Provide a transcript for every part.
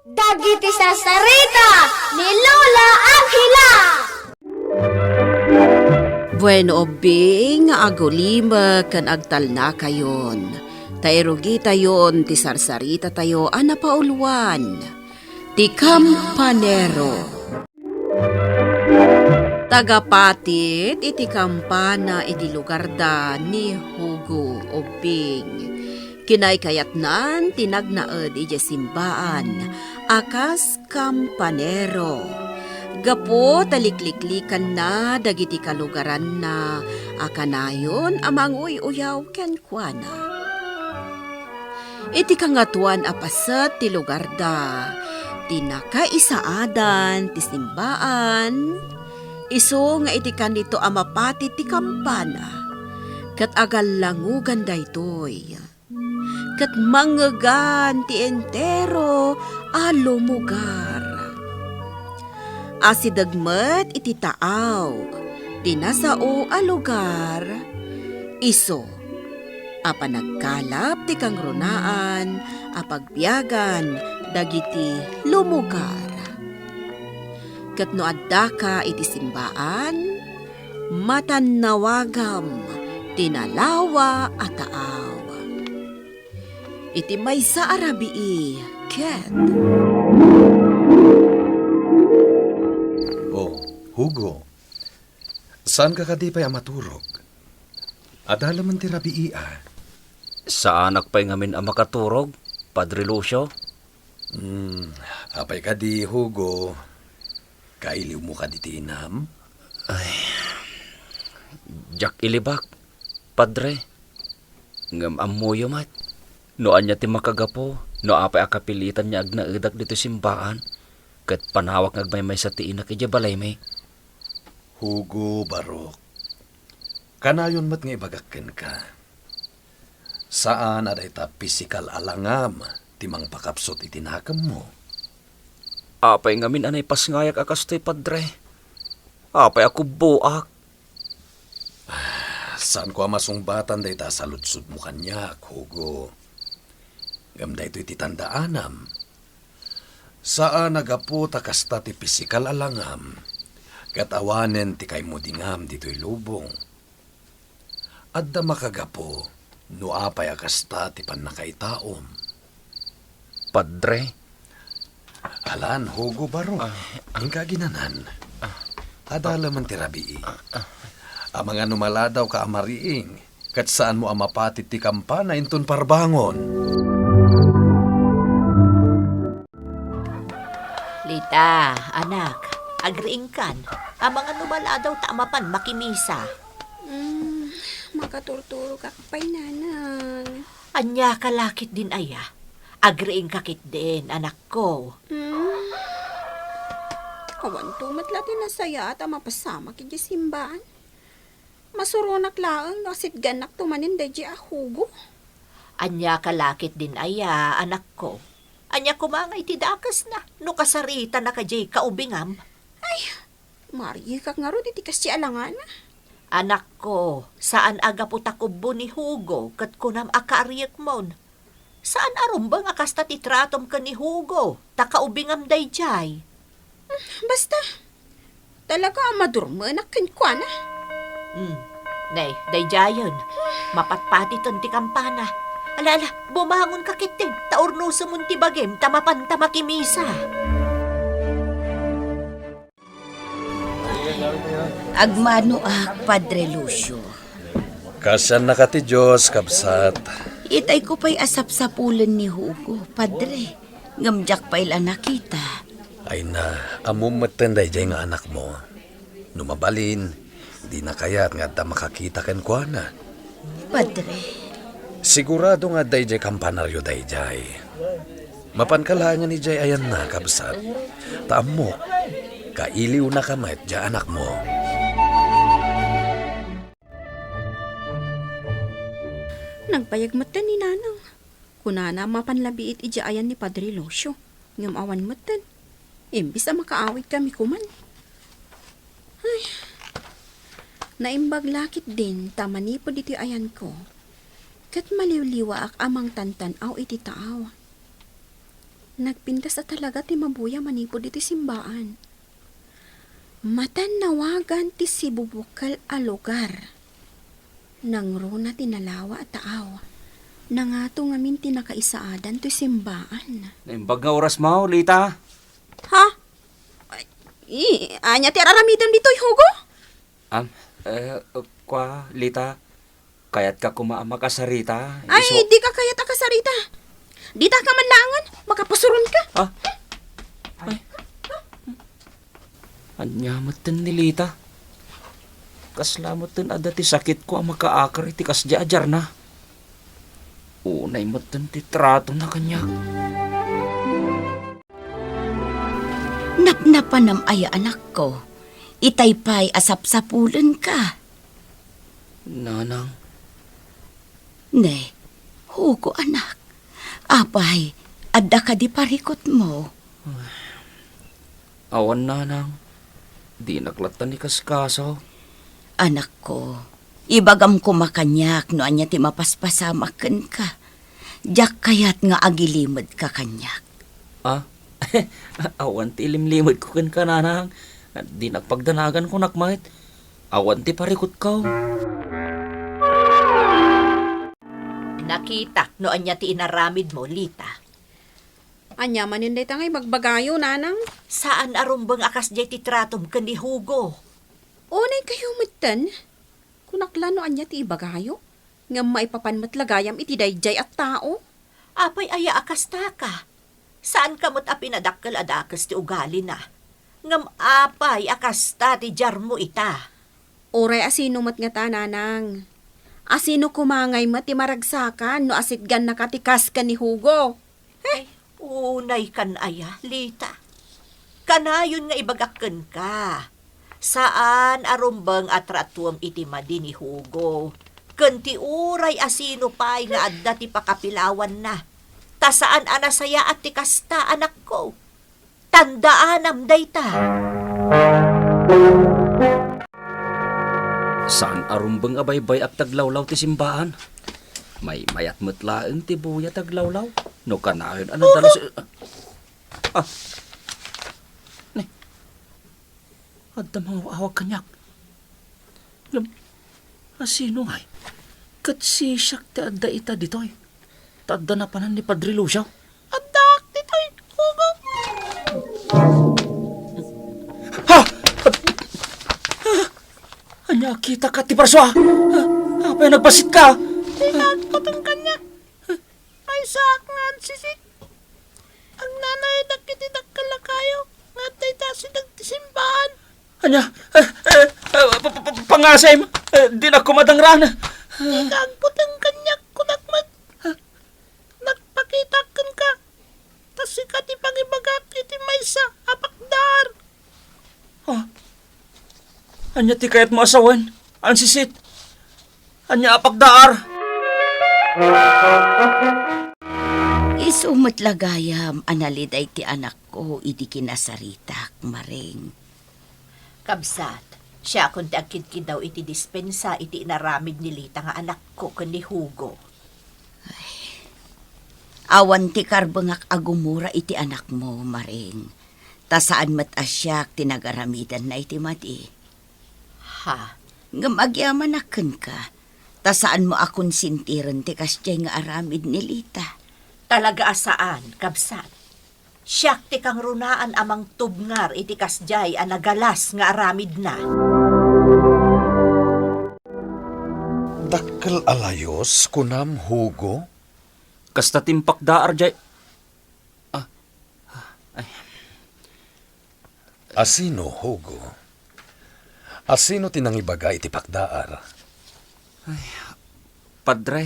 Dagiti sasarita ni Lola Aghila. Bueno obing agulima kan agtal na kayon. Tairugi tayon ti sarsarita tayo anapauluan. Ti Kampanero. Tagapatit iti kampana iti lugar da ni Hugo obing. Kinay kayatnan tinagnaed iti simbaan akas Kampanero. Gapo talikliklikan na dagiti kalugaran na akanayon amang uyaw ken kuana. Iti kangatuan apasat ti lugar da tinakaisaadan ti simbaan iso nga iti kanito amapati ti kampana ket agallangugan daytoy. Ket mangegan ti entero a lumugar. Asidagmet iti taaw, tinasao a lugar, iso, apa nagkalap ti kangrunaan, apagbiagan, dagiti lumugar. Ket no adda ka iti simbaan, matanawagam, tinalawa a taaw. Iti maysa arabii, ket. Oh, Hugo. Saan ka kadipay maturog? Adala man ti rabii Sa anak pa'y ngamin ang makaturog, Padre Lucio? Apay ka di, Hugo. Kailiw mo ka di tinam? Jack ilibak, Padre. Ngam amuyo mat. Noan niya ti makagapo, no apay akapilitan niya agnaedak dito simbaan. Kat panawak ngagmaymay sa tiinak ija balay may. Hugo Barok. Kanayon mat nga ibagakken ka. Saan aday ta pisikal alangam timang pakapsot itinakam mo? Apay ngamin anay pasngayak akastoy, Padre. Apay ako buak. Saan ko masumbatan day ta sa lutsud mo kanyak, Hugo? Gamda ito'y titandaanam. Saan nagaputa kasta ti pisikal alangam, katawanen ti kay mudingam dito'y lubong. Adda makagapo, no apay akasta ti panakaitaom. Padre, Alan, Hugo Baro, ang kaginanan. Adala man ti rabii. Ang mga numaladaw ka amariing, kat saan mo amapatit ti kampana inton parbangon. Lita, anak, agriing kan. Ang mga numaladaw taamapan makimisa. Makaturturo ka pa'y nanang. Anya kalakit din aya. Agriing kakit din, anak ko. Awan tumat latin na saya at mapasama kiti simbaan. Masuronak laang nasit ganak tumanin dahi a Hugo. Anya kalakit din aya, anak ko. Anya kumangay ti dakas na, no kasarita na kajay kaubingam. Mari kak nga ro, iti kasi alangan. Anak ko, saan aga putakubo ni Hugo kat kunam akaariyak mon? Saan arumbang akasta ti tratom ka ni Hugo, takaubingam dayjay? Basta, talaga madurmanak kan kwa na. Nay, dayjayon, mapatpati ton ti kampana. Alala, bumangon ka kitin, taurno sumunti bagim, tamapan tamakimisa. Agmano Padre Lucio. Kasan na ka ti Diyos, kabsat. Itay ko pa'y asap-sapulan ni Hugo, Padre. Ngamjak pa'y nakita. Ay na, amumatan day jay nga anak mo. Numabalin, di na kaya't nga ta makakita ken kwa na. Padre, Sigurado nga day jay kampanaryo day jay. Mapankalangan ni jay ayan na, kabsat. Taam mo, kailiw na kamat jay anak mo. Nagpayagmatan ni nanang. Kunana mapanlabiit ijaayan ni Padre Lucio. Ngam awan matan. Imbis na makaawit kami kuman. Naimbag lakit din tamanipod iti ayan ko. Kat maliwliwa ak amang tantan aw iti taaw. Nagpintas at talaga ti mabuya manipod iti simbaan. Matanawagan ti sibubukal a lugar. Nang runa tinalawa at taaw. Nangato ngamin tinakaisaadan ti simbaan. Naimbag nga oras mo, Lita. Ha? Anya ti araramidam dito'y Hugo? Lita, kayat ka kumaama ka sa Rita. Ay, di ka kayat akasarita. Di ta ka man langan, makapusuron ka. Ha? Ay. Anyamat din ni Lita. Kaslamot din ada ti sakit ko ang makaakar iti kasya ajar na. Unay mo din ti trato na kanya. Napnapanam ay anak ko. Itaypay asap-sapulan ka. Nanang, Ne, Hugo anak. Apay, adda ka di parikot mo. awan nanang. Di naklatan ni kaskaso. Anak ko, ibagam ko makanyak no anya ti mapaspasamaken ka. Jak kayat nga agilimod ka kanyak. Awan ti limlimod ko kan ka nanang. Di nagpagdanagan ko nakmait. Awan ti parikot ka. Nakita no anya ti inaramid mo, Lita. Anya manin day tangay magbagayo, nanang. Saan arumbang akas jay ti tratom ken ni Hugo? Unay kayo matan. Kunakla no anya ti ibagayo. Nga maipapanmatlagayam iti dayjay at tao. Apay aya akas ka. Saan kamot a pinadakkel adakas ti ugali na? Ngam apay akas ta ti jar mo ita. Oray asino mat nga ta, nanang. Asino kumangay mat ti maragsakan no asitgan nakatikas ka ni Hugo. Ay, unay kan aya, Lita. Kanayon nga ibagakken ka. Saan arumbang atratuam iti madi ni Hugo? Ken ti uray asino pay nga adda ti pakapilawan na. Ta saan anasaya at ti kasta, anak ko? Tandaanam dayta. Saan arumbang abaybay ak taglawlaw ti simbaan? May mayat mutlaeng ti buya taglawlaw. No kanayon ano dalos... Ne. Adda mga awag kanyak. Asino ngay? Kat si siyak ti adda ita ditoy. Tadda na panan ni Padre Lucio. Adda ditoy, Hugo. Ha! Anya, kita ka ti Parswa. Apa yung nagbasit ka? Tinagpatong kanya. Ay sakngan sisit. Ang nanay nakitidakala kayo. Nga tayo tasi nagtisimbahan. Anya, pangasay mo. Di na kumadangran. Tinagpatong kanya kunakmat. Nagpakitakan ka. Tas ka ti pangibagak iti maysa apakdar. Anya ti kayat mo asawan. Ang sisit. Anya apakdar. Isumot lagayam analiday ti anak ko iti kinasaritak maring. Kabsat, siya kung ti agkid daw iti dispensa iti inaramid ni Lita nga anak ko ken ni Hugo. Awan ti karbengak agumura iti anak mo maring. Ta saan mat asyak tinagaramidan na iti mati. Ha? Ngam agyaman aken ka. Ta saan mo akon sintiren ti kasyay nga aramid ni Lita. Talaga asaan, kabsat? Siyak ti kang runaan amang tubngar iti kasjay a nagalas nga aramid na. Dakkel alayos kunam Hugo. Kasta timpak daar jay. Asino Hugo? Asino tinangibaga iti pakdaar? Padre,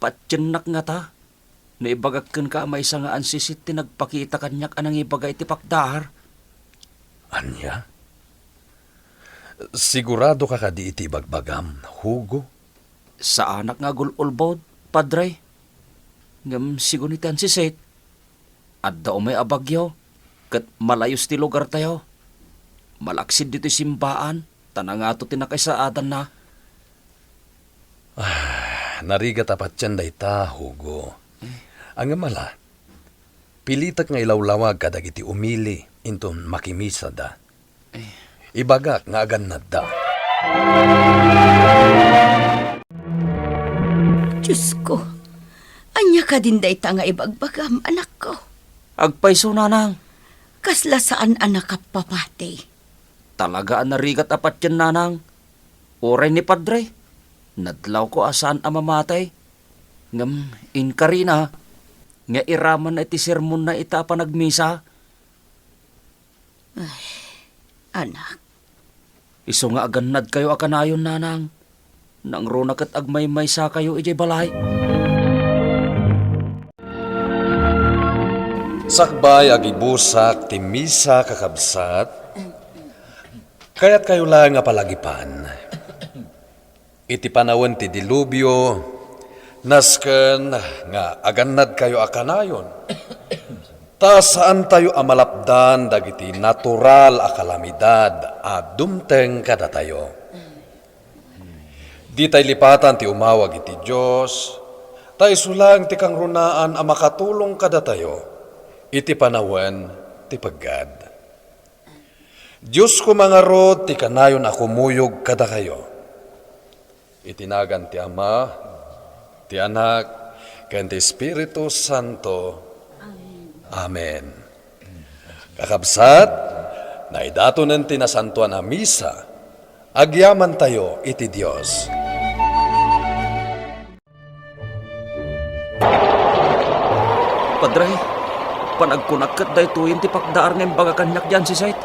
patyanak nga ta. Naibagagkan ka may isa nga ansisit tinagpakita kanyak anang ibagay ti pakdahar. Anya? Sigurado ka kadi iti bagbagam, Hugo? Sa anak nga gululbod, padre. Ngam sigun iti ansisit. At daw may abagyo. Kat malayos ti lugar tayo. Malaksid dito simbaan. Tanangato tinakaisaadan na. Nariga tapat yan day ta, Hugo. Ang mala, Pilitak nga ilawlawag kadagiti umili inton makimisa da. Ibagak nga agannad da. Diyos ko, anya ka din day nga ibagbagam, anak ko. Agpaiso nanang. Kasla saan anak kapapati. Talaga ang narigat apat yan nanang. Oray ni Padre. Nadlaw ko asaan ang mamatay. Ngam, inkarina. Nga iraman na iti sermon na ita pa nagmisa. Anak, Iso nga agannad kayo akanayon nanang. Nang runakat agmay-may sa kayo ijay balay. Sakbay agibusak ti misa kakabsat. Kaya't kayo lang nga palagipan. Iti panawon ti dilubyo, nasken nga agannad kayo akanayon. Ta saan tayo amalapdan dagiti natural a kalamidad a dumteng kada tayo. Di tay lipatan ti umawag iti Diyos, tay sulang ti kang runaan a makatulong kada tayo, iti panawen ti paggad. Diyos ko mga rod, ti kanayon ako muyog kada kayo. Itinagan ti Ama, ti Anak, ken ti Espiritu Santo. Amen. Kakabsat, naidatonen ti nasantuan a misa, agyaman tayo iti Diyos. Padre, panagkunakkat day tuyin ti pakdaar ng baga kanyak dyan si Sait.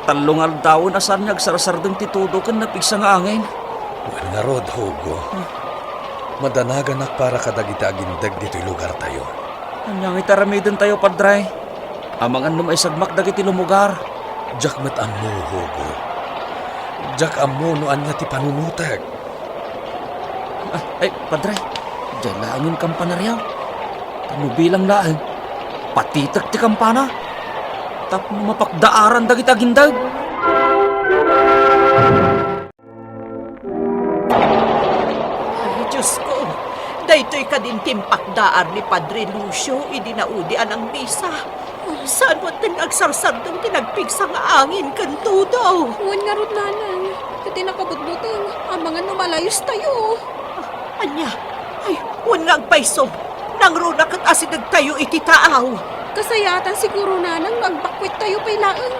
Talungal daon asan niya agsarasardeng ti tudo kan napigsa nga angin. Wan nga rod, Hugo. Madanagan para kadagita agindag dito'y lugar tayo. Anyang itaramidin tayo, Padre. Amangan num ay sagmak dagiti lumugar. Jak met ammo, Hugo. Jak ammo no anya ti panunutag. Ay, Padre, dyan laangin kampanaryaw. Tanubilang laang, patitak ti kampana. Tapno mapakdaaran dagiti agindag. Ay, Diyos ko, daytoy ka din timpakdaan ni Padre Lucio, idinaudian ang misa. Saan mo agsarsadong tinagpigsa nga angin kanto daw? Huwag nga ron nanang. Kati nakabutbutang, amangan numalayos tayo. Anya, ay, unang paiso. Nang runa kat asidag tayo iti taaw. Kasayatan siguro nanang magbakwit tayo pay laang.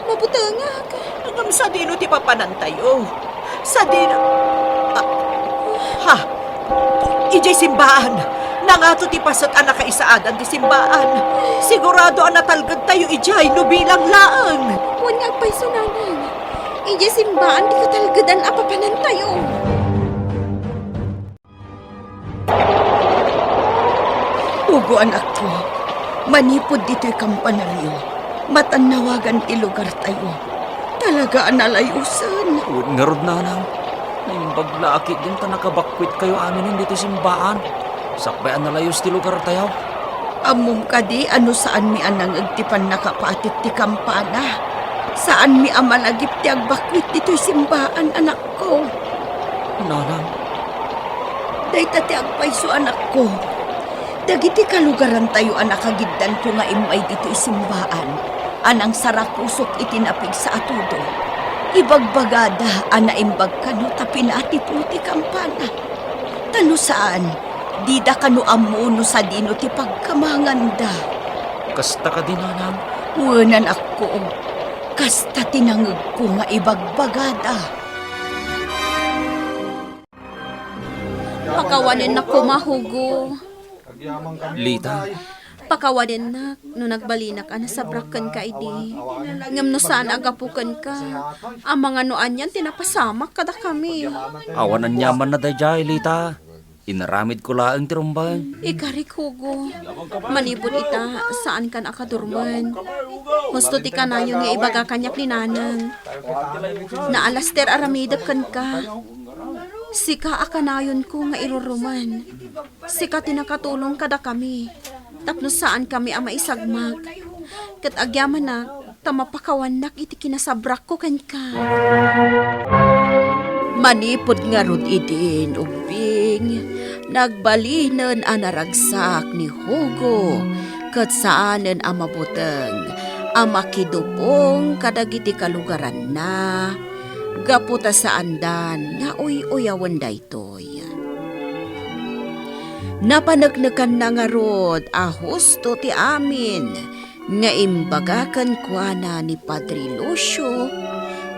Mabutangag. Hanggang sa dino ti papanan tayo. Sa dino... ha? Ijay simbaan. Nangato ti pasat anak kaisaadan ti simbaan. Sigurado ang natalgad tayo ijay no bilang laang. Huwag nga paiso nanang. Ije simbaan di katalgadan apapanan tayo. Ugo anak ko, manipod dito'y kampanaryo. Matanawagan ti lugar tayo. Talaga analayusan. Huwag nga rod nanang. Naimbag laakit din ta nakabakwit kayo amin hindi ti simbaan. Sakbay analayos ti lugar tayo. Amom ka di ano saan mi anang agtipan nakapatit ti kampana. Saan mi amalagip ti agbakwit dito'y simbaan anak ko. Nanang, Dayta ti agpaiso anak ko. Dagiti kalugaran tayo anak kagiddan ko nga imay dito'y simbaan. Anang sarakusok itinapig sa atudo. Ibagbagada anaimbag kano tapinati po ti kampana. Tano saan? Dida kano amuno sa dino ti pagkamanganda. kasta ka din nanang. Uwanan ako. Kasta tinangag ko nga ibagbagada. Pakawanin na kumahugo. Lita, Pakawanin na, no nagbalinak ana sa brakan ka idi. Ngam no saan agapukan ka. Ang mga noan yan, tinapasamak kada kami. awanan nyaman na dayjay, Lita. Inaramid ko laang tirumbang. Ikarik hugo. Manipod ita, saan kan akadurman. Gusto ti kanayon nga ibaga kanyak ni nanang. Naalaster aramidap kan ka. Sika akanayon ko nga iruruman. Sika tinakatulong kada kami. Tapno saan kami ang maisagmag. Kat agyaman na, tamapakawanak iti kinasabrak ko kan ka. Manipod nga rod idin, ubing. Nagbalinan anaragsak ni Hugo. ket saanen ang mabuteng ang makidupong kadagiti kalugaran na gaputa sa andan nga uy-uyawan daytoy. Napanagnakan na nga rod a husto ti amin nga imbagakan kuana ni Padre Lucio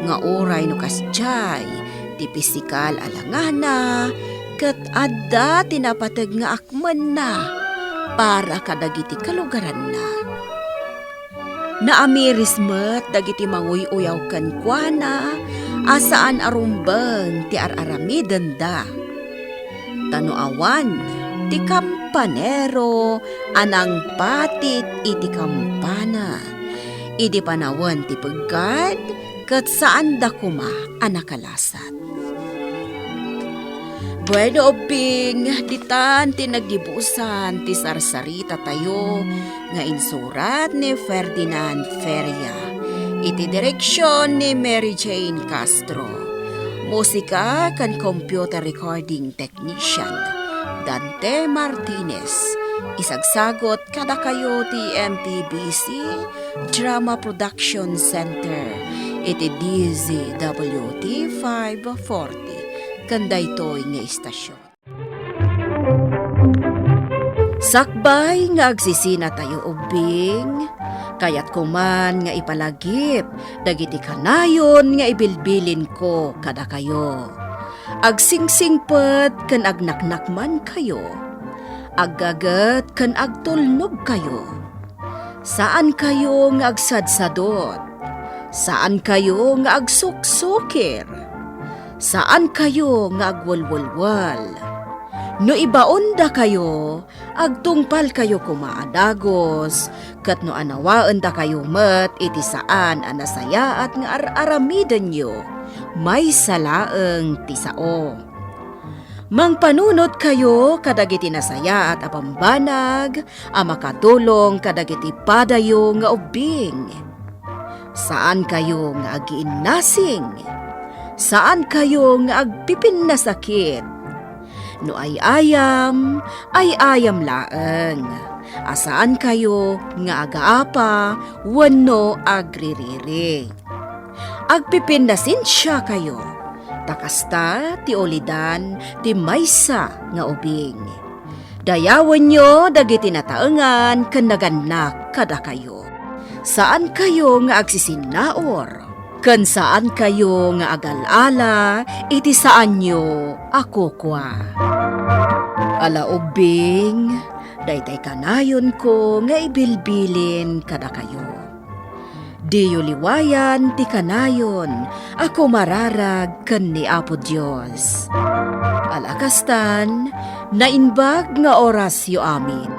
nga oray no kasjay ti pisikal alangana ket adda tinapateg nga akmen na para kadagiti kalugaran na. Naamiris met dagiti manguy-uyaw ken kuana asaan arumbeng ti araramiden da. Tanuawan ti kampanero anang patit iti kampana. Idi panawan ti peggad ket saan da kuma anakalasat. Bueno obing, ditan ti nagdibusan ti sarsarita tayo nga insurat ni Ferdinand Feria. Iti direksyon ni Mary Jane Castro. Musika kan computer recording technician Dante Martinez. Isagsagot kada kayo ti MPBC Drama Production Center. Iti DZWT 540. Kanday to'y nga istasyon. Sakbay nga agsisina tayo ubing, kayat kuman nga ipalagip, dagiti kanayon nga ibilbilin ko kada kayo. Agsingsingpet kan agnaknakman kayo, aggagat kan agtulnog kayo. Saan kayo nga agsadsadot? Saan kayo nga agsuksukir? Saan kayo nga agwalwalwal? No ibaon da kayo, agtungpal kayo kumaadagos, kat no anawaan da kayo met iti saan anasaya at nga aramiden nyo, may salaeng tisao. Mangpanunot kayo kadagiti nasaya at apambanag, amakatulong kadagiti padayo nga ubing. Saan kayo nga agiinnasing? Saan kayo nga agpipin na sakit? No ay ayam laeng. Asaan kayo nga agaapa, wano agririri. Agpipin na sinsya kayo. Takasta ti olidan ti maysa nga ubing. Dayawan nyo dagiti nataengan ken naganak kada kayo. Saan kayo nga agsisinaor? Ken saan kayo nga agal-ala, iti saan nyo ako kwa. Ala ubing, daytay kanayon ko nga ibilbilin kada kayo. Diyo liwayan ti kanayon, ako mararag ken ni Apo Dios. Alakastan, nainbag nga oras yo amin.